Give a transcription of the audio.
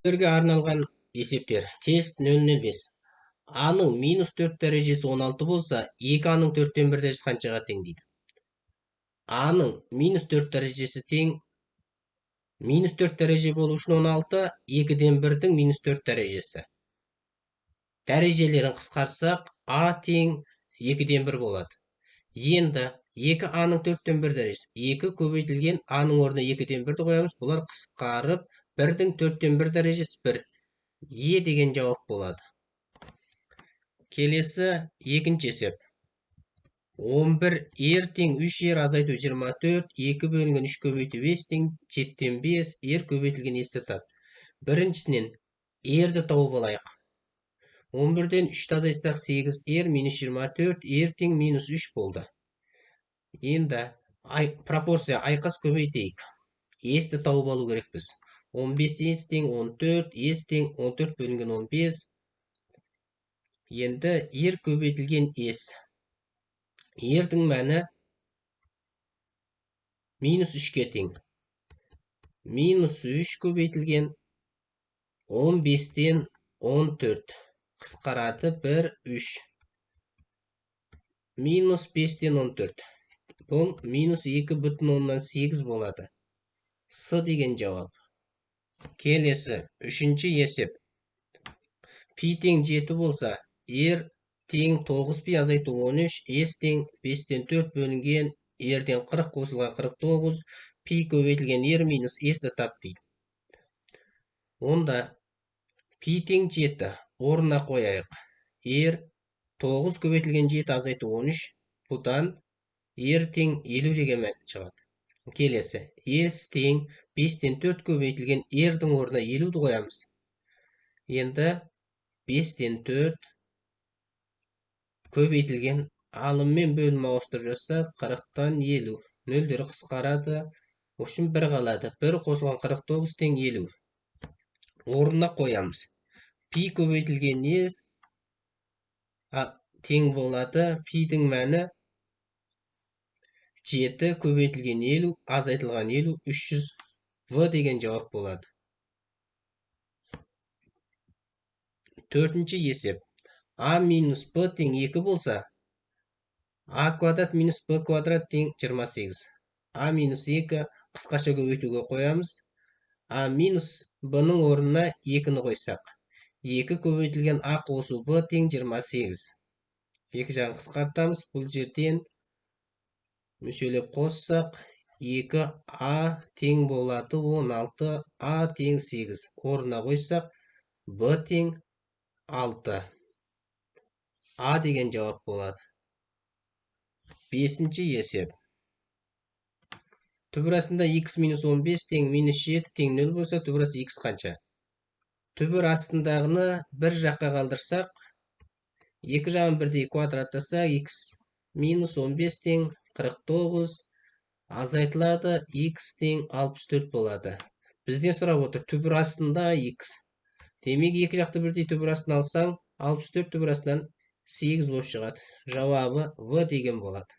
Өрге арналған есептер. Тест 005. А-ның -4 дәрежесі 16 болса, 2А-ның 4-тен 1 дәрежесі қаншаға тең дейді. А-ның -4 дәрежесі тең. -4 дәреже болу үшін 16, 2-ден 1-дің -4 дәрежесі. Дәрежелерін қысқарсақ, А тең 2-ден 1 болады. Енді 2А-ның 4-тен 1 дәрежесі. 2 көбейтілген А-ның орнына 2-ден 1-ді қоямыз. Бұлар қысқарып, 1-дің 4-тен 1 дәрежесі 1. Е деген жауап болады. Келесі екінші есеп. 11 ер тең 3 ер азайту 24, 2 бөлінген 3 көбейту 5 тең 7-тен 5, ер көбейтілген есті тап. Біріншісінен ерді тауып алайық. 11-ден 3-ті азайтсақ 8, ер минус 24, ер тең минус 3 болды. Енді пропорция айқас көбейтейік. Есті тауып алу керек біз. 15 ес тең 14, ес тең 14 бөлінген 15. Енді ер көбейтілген ес. Ердің мәні минус 3-ке тең. Минус 3 көбейтілген 15-тен 14. Қысқарады 1, 3. Минус 5-тен 14. Бұл минус 2,8 болады. С деген жауап. Келесі, үшінші есеп. Пи тең 7 болса, ер тең 9 пи азайту 13, ес тең 5-тен 4 бөлінген, ерден 40 қосылған 49, пи көбейтілген ер минус есті тап дейді. Онда пи тең 7 орнына қояйық. Ер 9 көбейтілген 7 азайту 13, бұдан ер тең 50 деген мән шығады. Келесі, ес тең 5-тен 4 көбейтілген ердің орнына 50-ді қоямыз. Енді 5-тен 4 көбейтілген алыммен бөлім ауыстырып жазсақ 40-тан 50. Нөлдері қысқарады. Үшін 1 қалады. 1 қосылған 49 тең 50. Орнына қоямыз. Пи көбейтілген ес тең болады. Пидің мәні 7 көбейтілген 50, азайтылған 50, 300 В деген жауап болады. Төртінші есеп. А минус Б тең 2 болса, А квадрат минус Б квадрат тең 28. А минус 2 қысқаша көбейтуге қоямыз. А минус Б-ның орнына 2-ні қойсақ. 2 көбейтілген А қосу Б тең 28. Екі жағын қысқартамыз. Бұл жерден мүшелеп қоссақ, 2А тең болады 16, А тең 8. Орнына қойсақ, Б тең 6. А деген жауап болады. Бесінші есеп. Түбірасында x минус 15 тең минус 7 тең 0 болса, түбірасы x қанша? Түбір астындағыны бір жаққа қалдырсақ, екі жағын бірдей квадраттасақ, x минус 15 тең 49 азайтылады, x тең 64 болады. Бізден сұрап отыр, түбір астында x. Демек, екі жақты бірдей түбір астын алсаң, 64 түбір астынан 8 болып шығады. Жауабы В деген болады.